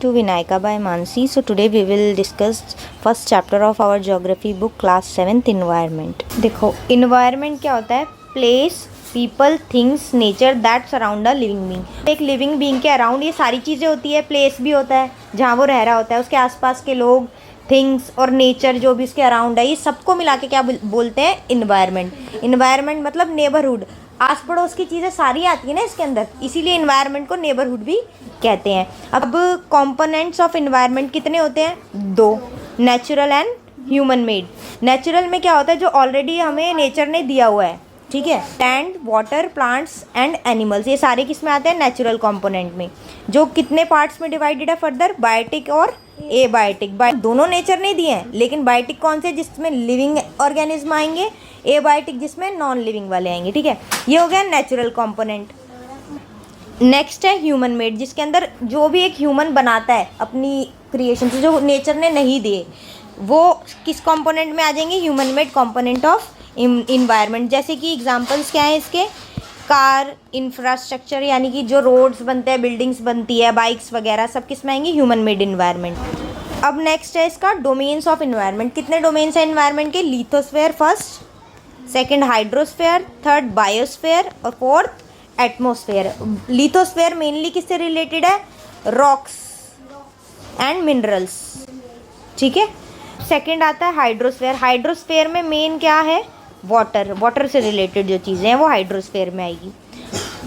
to Vinayaka by Mansi. So today we will discuss first chapter of our geography book class 7th environment. देखो environment क्या होता है? Place, people, things, nature that surround a living being. एक living being के around ये सारी चीज़ें होती है. प्लेस भी होता है जहाँ वो रह रहा होता है, उसके आसपास के लोग, थिंग्स और नेचर जो भी उसके अराउंड है, ये सबको मिला के क्या बोलते हैं? इन्वायरमेंट. इन्वायरमेंट मतलब नेबरहुड, आस पड़ोस की चीज़ें सारी आती है ना इसके अंदर, इसीलिए इन्वायरमेंट को नेबरहुड भी कहते हैं. अब कंपोनेंट्स ऑफ इन्वायरमेंट कितने होते हैं? दो, natural and human made. Natural में क्या होता है? जो ऑलरेडी हमें नेचर ने दिया हुआ है, ठीक है. Land, water, plants and animals, ये सारे किस में आते हैं? नेचुरल कंपोनेंट में. जो कितने पार्ट्स में डिवाइडेड है फर्दर? बायोटिक और एबायोटिक. दोनों नेचर ने दिए हैं, लेकिन बायोटिक कौन से? जिसमें लिविंग ऑर्गेनिज्म आएंगे. एबायोटिक जिसमें नॉन लिविंग वाले आएंगे, ठीक है. ये हो गया नेचुरल कंपोनेंट. नेक्स्ट है ह्यूमन मेड, जिसके अंदर जो भी एक ह्यूमन बनाता है अपनी क्रिएशन से, जो नेचर ने नहीं दिए, वो किस कंपोनेंट में आ जाएंगे? Human made component of environment. जैसे कि एग्जांपल्स क्या हैं इसके? कार, इंफ्रास्ट्रक्चर यानी कि जो रोड्स बनते हैं, बिल्डिंग्स बनती है, बाइक्स वगैरह, सब किस में आएंगे? Human made environment. अब नेक्स्ट है इसका डोमेन्स ऑफ इन्वायरमेंट. कितने डोमेन्स हैं इन्वायरमेंट के? Lithosphere first, second hydrosphere, third biosphere और फोर्थ एटमोस्फेयर. लिथोस्फेयर मेनली किससे रिलेटेड है? रॉक्स एंड मिनरल्स, ठीक है. सेकंड आता है हाइड्रोस्फेयर. हाइड्रोस्फेयर में मेन क्या है? वाटर. वाटर से रिलेटेड जो चीज़ें हैं वो हाइड्रोस्फेयर में आएगी.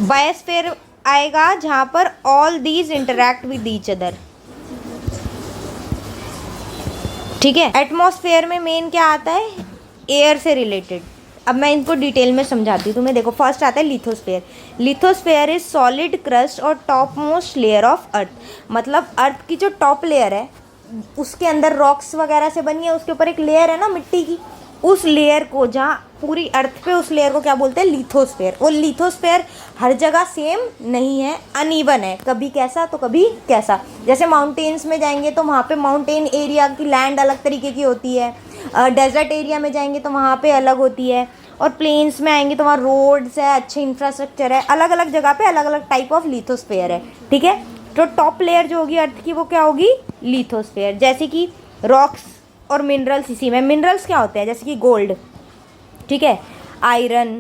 बायोस्फेयर आएगा जहाँ पर all these interact with each other, ठीक है. एटमॉस्फेयर में मेन क्या आता है? एयर से रिलेटेड. अब मैं इनको डिटेल में समझाती हूँ तुम्हें. देखो फर्स्ट आता है lithosphere. Lithosphere is solid crust और top most layer of earth. मतलब अर्थ की जो टॉप लेयर है उसके अंदर रॉक्स वगैरह से बनी है, उसके ऊपर एक लेयर है ना मिट्टी की, उस लेयर को, जहाँ पूरी अर्थ पे, उस लेयर को क्या बोलते हैं? लिथोस्फेयर. वो लिथोस्फेयर हर जगह सेम नहीं है, अनइवन है, कभी कैसा तो कभी कैसा. जैसे माउंटेन्स में जाएंगे तो वहाँ पे माउंटेन एरिया की लैंड अलग तरीके की होती है, डेजर्ट एरिया में जाएंगे तो वहाँ पे अलग होती है, और प्लेन्स में आएंगे तो वहाँ रोड्स है, अच्छे इंफ्रास्ट्रक्चर है. अलग अलग जगह पे अलग अलग टाइप ऑफ लिथोस्फेयर है, ठीक है. तो टॉप लेयर जो होगी अर्थ की वो क्या होगी? लिथोस्फेयर. जैसे कि रॉक्स और मिनरल्स, इसी में मिनरल्स क्या होते हैं? जैसे कि गोल्ड, ठीक है, आयरन,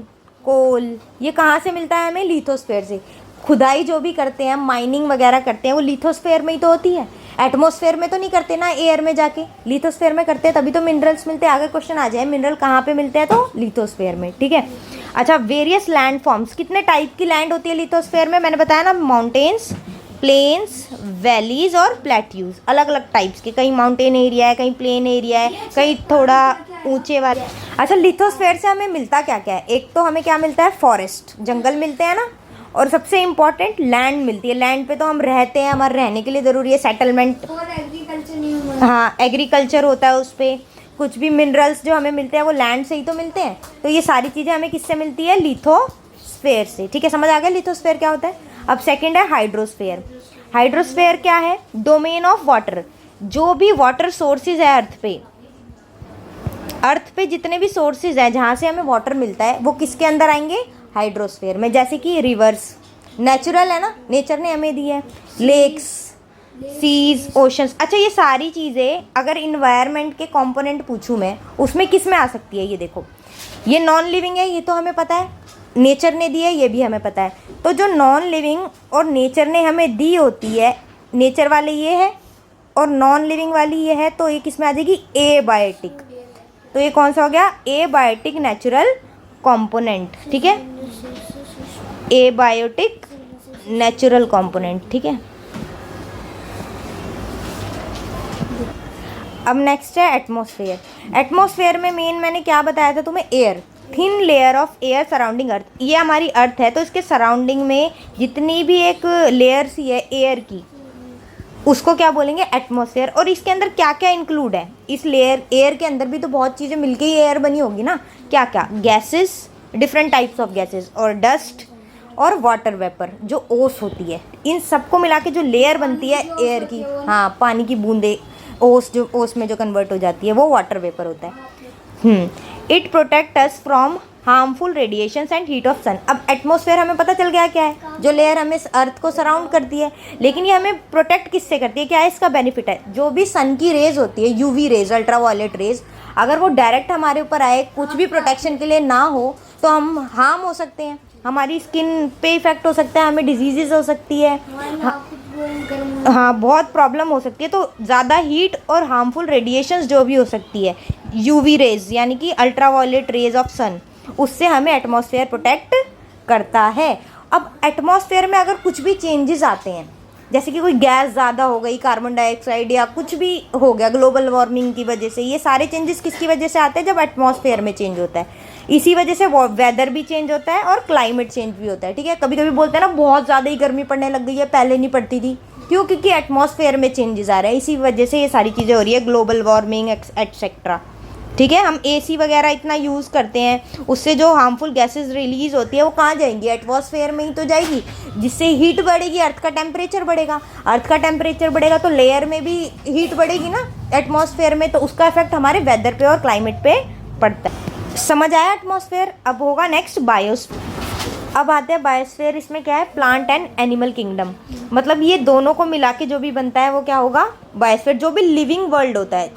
कोल, ये कहाँ से मिलता है हमें? लिथोस्फेयर से. खुदाई जो भी करते हैं, माइनिंग वगैरह करते हैं, वो लिथोस्फेयर में ही तो होती है. एटमॉस्फेयर में तो नहीं करते ना, एयर में जाके. लिथोस्फेयर में करते हैं तभी तो मिनरल्स मिलते हैं. आगे क्वेश्चन आ जाए मिनरल कहाँ पे मिलते हैं, तो लिथोस्फेयर में, ठीक है. अच्छा, वेरियस लैंड फॉर्म्स. कितने टाइप की लैंड होती है लिथोस्फेयर में? मैंने बताया ना, माउंटेन्स, प्लेन्स, वैलीज और प्लेट्यूज. अलग अलग टाइप्स के. कहीं माउंटेन एरिया है, कहीं प्लेन एरिया है, कहीं थोड़ा ऊंचे वाले. अच्छा, लिथोस्फेयर से हमें मिलता क्या क्या है? एक तो हमें क्या मिलता है? फॉरेस्ट, जंगल मिलते हैं ना, और सबसे इम्पॉर्टेंट लैंड मिलती है. लैंड पे तो हम रहते हैं, हमारे रहने के लिए ज़रूरी है, सेटलमेंट. और एग्रीकल्चर नहीं हुआ. हाँ, एग्रीकल्चर होता है उस पर. कुछ भी मिनरल्स जो हमें मिलते हैं वो लैंड से ही तो मिलते हैं. तो ये सारी चीज़ें हमें किससे मिलती है? लिथोस्फेयर से, ठीक है. समझ आ गया लिथोस्फेयर क्या होता है. अब सेकंड है हाइड्रोस्फेयर. हाइड्रोस्फेयर क्या है? Domain of water. जो भी वाटर सोर्सेज है अर्थ पे जितने भी सोर्सेज हैं जहाँ से हमें वाटर मिलता है, वो किसके अंदर आएंगे? हाइड्रोस्फेयर में. जैसे कि रिवर्स, नेचुरल है ना, नेचर ने हमें दी है. Lakes, seas, oceans. अच्छा, ये सारी चीज़ें अगर इन्वायरमेंट के कंपोनेंट पूछूं मैं, उसमें किस में आ सकती है? ये देखो, ये नॉन लिविंग है, ये तो हमें पता है, नेचर ने दी है, ये भी हमें पता है. तो जो नॉन लिविंग और नेचर ने हमें दी होती है, नेचर वाले ये है और नॉन लिविंग वाली ये है, तो ये किस में आ जाएगी? एबायोटिक. तो ये कौन सा हो गया? एबायोटिक नेचुरल कंपोनेंट, ठीक है. एबायोटिक नेचुरल कंपोनेंट, ठीक है. अब नेक्स्ट है एटमॉस्फेयर. एटमॉस्फेयर में मेन मैंने क्या बताया था तुम्हें? Air. Thin layer of air surrounding earth. ये हमारी अर्थ है, तो इसके सराउंडिंग में जितनी भी एक लेयर सी है एयर की, उसको क्या बोलेंगे? एटमॉस्फेयर. और इसके अंदर क्या क्या इंक्लूड है? इस लेयर एयर के अंदर भी तो बहुत चीज़ें मिलके ही एयर बनी होगी ना. क्या क्या? Gases, different types of gases, और डस्ट और वाटर वेपर जो ओस होती है. इन सबको मिला के जो लेयर बनती है एयर की, हाँ, पानी की बूंदे, ओस, जो ओस में जो कन्वर्ट हो जाती है वो वाटर वेपर होता है. It protect us from harmful radiations and heat of sun. अब एटमॉस्फेयर हमें पता चल गया क्या है, जो लेयर हमें अर्थ को सराउंड करती है, लेकिन ये हमें प्रोटेक्ट किससे करती है, क्या है इसका बेनिफिट है, जो भी सन की रेज होती है, यूवी रेज, अल्ट्रावायलेट रेज, अगर वो डायरेक्ट हमारे ऊपर आए, कुछ भी प्रोटेक्शन के लिए ना हो, तो हम हार्म हो सकते हैं, हमारी स्किन पे इफेक्ट हो सकता है, हमें डिजीजेज हो सकती है, हाँ बहुत प्रॉब्लम हो सकती है। तो ज़्यादा हीट और हार्मफुल रेडिएशंस जो भी हो सकती है, यूवी रेज यानी कि अल्ट्रावायलेट रेज ऑफ सन, उससे हमें एटमॉस्फेयर प्रोटेक्ट करता है। अब एटमॉस्फेयर में अगर कुछ भी चेंजेस आते हैं, जैसे कि कोई गैस ज़्यादा हो गई, कार्बन डाइऑक्साइड या कुछ भी हो गया ग्लोबल वार्मिंग की वजह से, ये सारे चेंजेस किसकी वजह से आते हैं, जब एटमॉस्फेयर में चेंज होता है। इसी वजह से वेदर भी चेंज होता है और क्लाइमेट चेंज भी होता है, ठीक है। कभी कभी बोलते हैं ना बहुत ज़्यादा ही गर्मी पड़ने लग गई है, पहले नहीं पड़ती थी, क्यों, क्योंकि एटमॉस्फेयर में चेंजेस आ रहे हैं, इसी वजह से ये सारी चीज़ें हो रही है, ग्लोबल वार्मिंग एटसेट्रा, ठीक है। हम एसी वगैरह इतना यूज़ करते हैं, उससे जो हार्मफुल गैसेस रिलीज होती है वो कहाँ जाएंगी, एटमॉस्फेयर में ही तो जाएगी, जिससे हीट बढ़ेगी, अर्थ का टेम्परेचर बढ़ेगा, अर्थ का टेम्परेचर बढ़ेगा तो लेयर में भी हीट बढ़ेगी ना एटमॉस्फेयर में, तो उसका इफेक्ट हमारे वेदर पे और क्लाइमेट पे पड़ता है। समझ आया एटमॉस्फेयर। अब होगा नेक्स्ट बायोस्फीयर। अब आते हैं बायोस्फीयर, इसमें क्या है, प्लांट एंड एनिमल किंगडम, मतलब ये दोनों को मिला के जो भी बनता है वो क्या होगा, बायोस्फीयर। जो भी लिविंग वर्ल्ड होता है,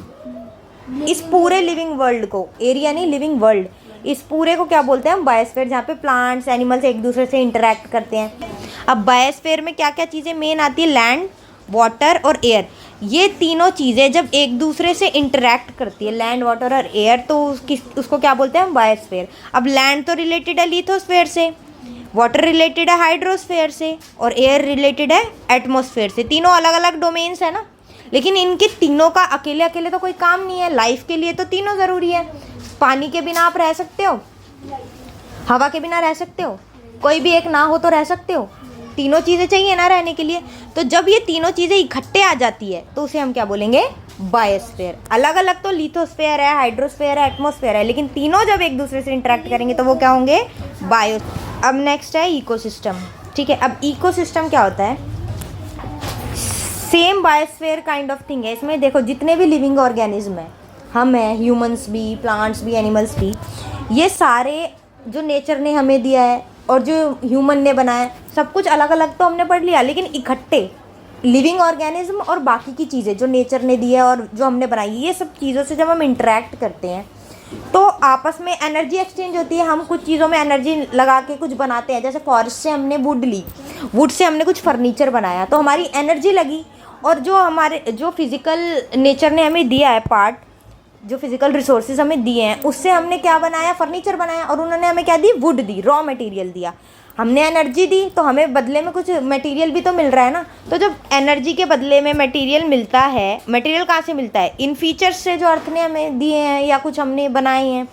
इस पूरे लिविंग वर्ल्ड को, एरिया नहीं लिविंग वर्ल्ड, इस पूरे को क्या बोलते हैं हम, बायोस्फीयर, जहाँ पे प्लांट्स एनिमल्स एक दूसरे से इंटरेक्ट करते हैं। अब बायोस्फीयर में क्या क्या चीज़ें मेन आती है, लैंड, वाटर और एयर, ये तीनों चीज़ें जब एक दूसरे से इंटरेक्ट करती है, लैंड, वाटर और एयर, तो उसको क्या बोलते हैं हम, बायोस्फीयर। अब लैंड तो रिलेटेड है लिथोस्फीयर से, वाटर रिलेटेड है हाइड्रोस्फीयर से, और एयर रिलेटेड है एटमॉस्फेयर से। तीनों अलग अलग डोमेन्स है ना, लेकिन इनके तीनों का अकेले अकेले तो कोई काम नहीं है, लाइफ के लिए तो तीनों ज़रूरी है। पानी के बिना आप रह सकते हो, हवा के बिना रह सकते हो, कोई भी एक ना हो तो रह सकते हो, तीनों चीज़ें चाहिए ना रहने के लिए। तो जब ये तीनों चीज़ें इकट्ठे आ जाती है तो उसे हम क्या बोलेंगे, बायोस्फीयर। अलग अलग तो लिथोस्फीयर है, हाइड्रोस्फीयर है, एटमॉस्फेयर है, लेकिन तीनों जब एक दूसरे से इंटरेक्ट करेंगे तो वो क्या होंगे, बायो। अब नेक्स्ट है इकोसिस्टम, ठीक है। अब इकोसिस्टम क्या होता है, same biosphere kind of thing है। इसमें देखो जितने भी लिविंग ऑर्गेनिज्म हैं, हम हैं, ह्यूमंस भी, प्लांट्स भी, एनिमल्स भी, ये सारे जो नेचर ने हमें दिया है और जो ह्यूमन ने बनाया है, सब कुछ अलग अलग तो हमने पढ़ लिया, लेकिन इकट्ठे लिविंग ऑर्गेनिज्म और बाकी की चीज़ें जो नेचर ने दी है और जो हमने बनाई, ये सब चीज़ों से जब हम इंटरेक्ट करते हैं तो आपस में एनर्जी एक्सचेंज होती है। हम कुछ चीज़ों में एनर्जी लगा के कुछ बनाते हैं, जैसे फॉरेस्ट से हमने वुड ली, वुड से हमने कुछ फर्नीचर बनाया, तो हमारी एनर्जी लगी, और जो हमारे जो फिज़िकल नेचर ने हमें दिया है पार्ट, जो फिज़िकल रिसोर्सेज हमें दिए हैं, उससे हमने क्या बनाया, फर्नीचर बनाया, और उन्होंने हमें क्या दी, वुड दी, रॉ मटेरियल दिया। हमने एनर्जी दी तो हमें बदले में कुछ मटेरियल भी तो मिल रहा है ना। तो जब एनर्जी के बदले में मटेरियल मिलता है, मटेरियल कहाँ से मिलता है, इन फीचर्स से जो अर्थ ने हमें दिए हैं या कुछ हमने बनाए हैं।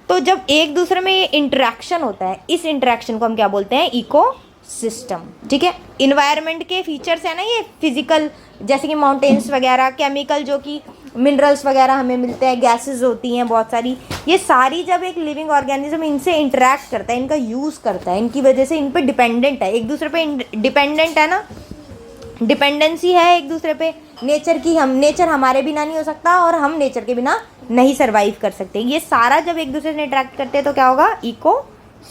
तो जब एक दूसरे में ये इंटरेक्शन होता है, इस इंटरेक्शन को हम क्या बोलते हैं, इको सिस्टम, ठीक है। इन्वायरमेंट के फीचर्स है ना ये फिजिकल, जैसे कि माउंटेन्स वगैरह, केमिकल जो कि मिनरल्स वगैरह हमें मिलते हैं, गैसेस होती हैं बहुत सारी, ये सारी जब एक लिविंग ऑर्गेनिज्म इनसे इंटरेक्ट करता है, इनका यूज़ करता है, इनकी वजह से इन पे डिपेंडेंट है, एक दूसरे पे डिपेंडेंट है ना, डिपेंडेंसी है एक दूसरे पे नेचर की। हम नेचर हमारे बिना नहीं हो सकता और हम नेचर के बिना नहीं सर्वाइव कर सकते। ये सारा जब एक दूसरे से इंटरेक्ट करते हैं तो क्या होगा, eco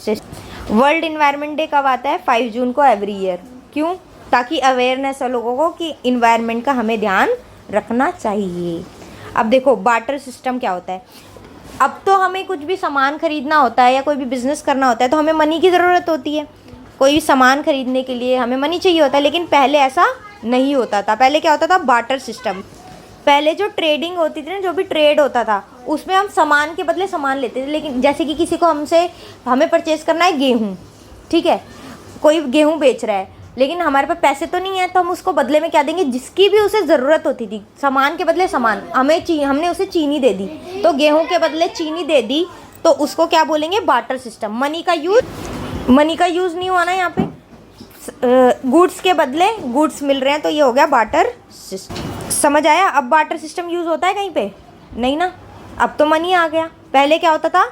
system. World environment day कब आता है, 5 जून को एवरी ईयर। क्यों, ताकि अवेयरनेस हो लोगों को कि इन्वायरमेंट का हमें ध्यान रखना चाहिए। अब देखो बार्टर सिस्टम क्या होता है। अब तो हमें कुछ भी सामान खरीदना होता है या कोई भी बिज़नेस करना होता है तो हमें मनी की ज़रूरत होती है, कोई भी सामान खरीदने के लिए हमें मनी चाहिए होता है, लेकिन पहले ऐसा नहीं होता था। पहले क्या होता था, बार्टर सिस्टम। पहले जो ट्रेडिंग होती थी ना, जो भी ट्रेड होता था, उसमें हम सामान के बदले सामान लेते थे। लेकिन जैसे कि किसी को हमें परचेज करना है गेहूँ, ठीक है, कोई गेहूँ बेच रहा है, लेकिन हमारे पास पैसे तो नहीं है, तो हम उसको बदले में क्या देंगे, जिसकी भी उसे ज़रूरत होती थी, सामान के बदले सामान, हमने उसे चीनी दे दी, तो गेहूँ के बदले चीनी दे दी, तो उसको क्या बोलेंगे, बार्टर सिस्टम। मनी का यूज़ नहीं हुआ ना यहाँ पे, गुड्स के बदले गुड्स मिल रहे हैं, तो ये हो गया बार्टर सिस्टम। समझ आया। अब बार्टर सिस्टम यूज़ होता है कहीं पे, नहीं ना, अब तो मनी आ गया। पहले क्या होता था,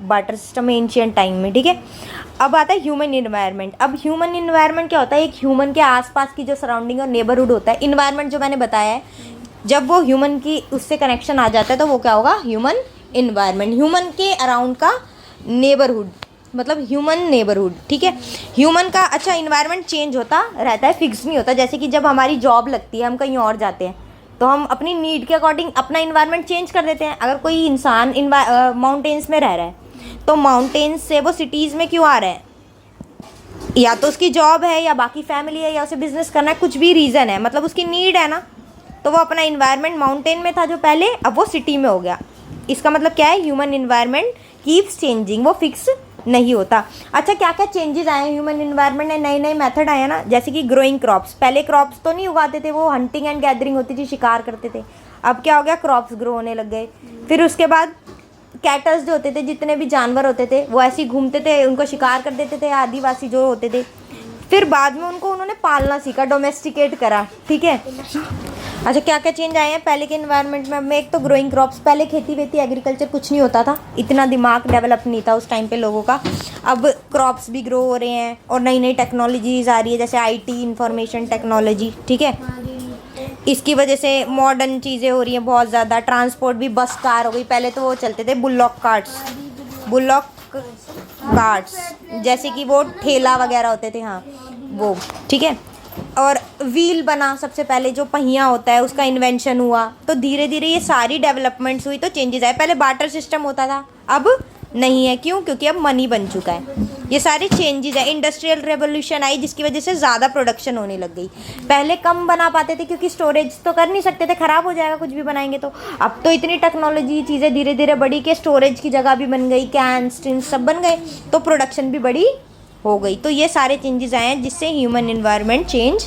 बार्टर सिस्टम में, एंशिएंट टाइम में, ठीक है। अब आता है ह्यूमन इन्वायरमेंट। अब ह्यूमन इन्वायरमेंट क्या होता है, एक ह्यूमन के आसपास की जो सराउंडिंग और नेबरहुड होता है, इन्वायरमेंट जो मैंने बताया है, जब वो ह्यूमन की उससे कनेक्शन आ जाता है तो वो क्या होगा, ह्यूमन इन्वायरमेंट, ह्यूमन के अराउंड का नेबरहुड, मतलब ह्यूमन नेबरहुड, ठीक है। ह्यूमन का अच्छा इन्वायरमेंट चेंज होता रहता है, फिक्स नहीं होता। जैसे कि जब हमारी जॉब लगती है, हम कहीं और जाते हैं, तो हम अपनी नीड के अकॉर्डिंग अपना इन्वायरमेंट चेंज कर देते हैं। अगर कोई इंसान माउंटेन्स में रह रहा है, तो माउंटेन्स से वो सिटीज़ में क्यों आ रहा है? या तो उसकी जॉब है, या बाकी फैमिली है, या उसे बिजनेस करना है, कुछ भी रीज़न है, मतलब उसकी नीड है ना। तो वो अपना इन्वायरमेंट माउंटेन में था जो पहले, अब वो सिटी में हो गया। इसका मतलब क्या है? ह्यूमन इन्वायरमेंट कीप्स चेंजिंग, वो फिक्स नहीं होता। अच्छा, क्या क्या चेंजेस आए हैं ह्यूमन इन्वायरमेंट में? नए नए मेथड आए हैं ना, जैसे कि ग्रोइंग क्रॉप्स। पहले क्रॉप्स तो नहीं उगाते थे, वो हंटिंग एंड गैदरिंग होती थी, शिकार करते थे। अब क्या हो गया? क्रॉप्स ग्रो होने लग गए। फिर उसके बाद कैटल्स जो होते थे, जितने भी जानवर होते थे, वो ऐसे ही घूमते थे, उनको शिकार कर देते थे आदिवासी जो होते थे। फिर बाद में उनको उन्होंने पालना सीखा, डोमेस्टिकेट करा, ठीक है। अच्छा, क्या क्या चेंज आए हैं पहले के इन्वायरमेंट में? एक तो ग्रोइंग क्रॉप्स, पहले खेती वेती एग्रीकल्चर कुछ नहीं होता था, इतना दिमाग डेवलप नहीं था उस टाइम पे लोगों का। अब क्रॉप्स भी ग्रो हो रहे हैं और नई नई टेक्नोलॉजीज आ रही है, जैसे आईटी, इंफॉर्मेशन टेक्नोलॉजी, ठीक है। इसकी वजह से मॉडर्न चीज़ें हो रही हैं बहुत ज़्यादा। ट्रांसपोर्ट भी बस कार हो गई, पहले तो वो चलते थे बुलॉक कार्ट्स, जैसे कि वो ठेला वगैरह होते थे, हाँ वो, ठीक है। और व्हील बना सबसे पहले, जो पहिया होता है उसका इन्वेंशन हुआ। तो धीरे धीरे ये सारी डेवलपमेंट्स हुई, तो चेंजेस आए। पहले बार्टर सिस्टम होता था, अब नहीं है। क्यों? क्योंकि अब मनी बन चुका है। ये सारे चेंजेस है। इंडस्ट्रियल रेवोल्यूशन आई, जिसकी वजह से ज़्यादा प्रोडक्शन होने लग गई। पहले कम बना पाते थे, क्योंकि स्टोरेज तो कर नहीं सकते थे, ख़राब हो जाएगा कुछ भी बनाएंगे तो। अब तो इतनी टेक्नोलॉजी, चीज़ें धीरे धीरे बढ़ी कि स्टोरेज की जगह भी बन गई, कैंस टिन सब बन गए, तो प्रोडक्शन भी बड़ी हो गई। तो ये सारे चेंजेस आए हैं, जिससे ह्यूमन इन्वायरमेंट चेंज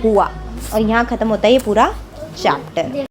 हुआ। और यहाँ ख़त्म होता है ये पूरा चैप्टर।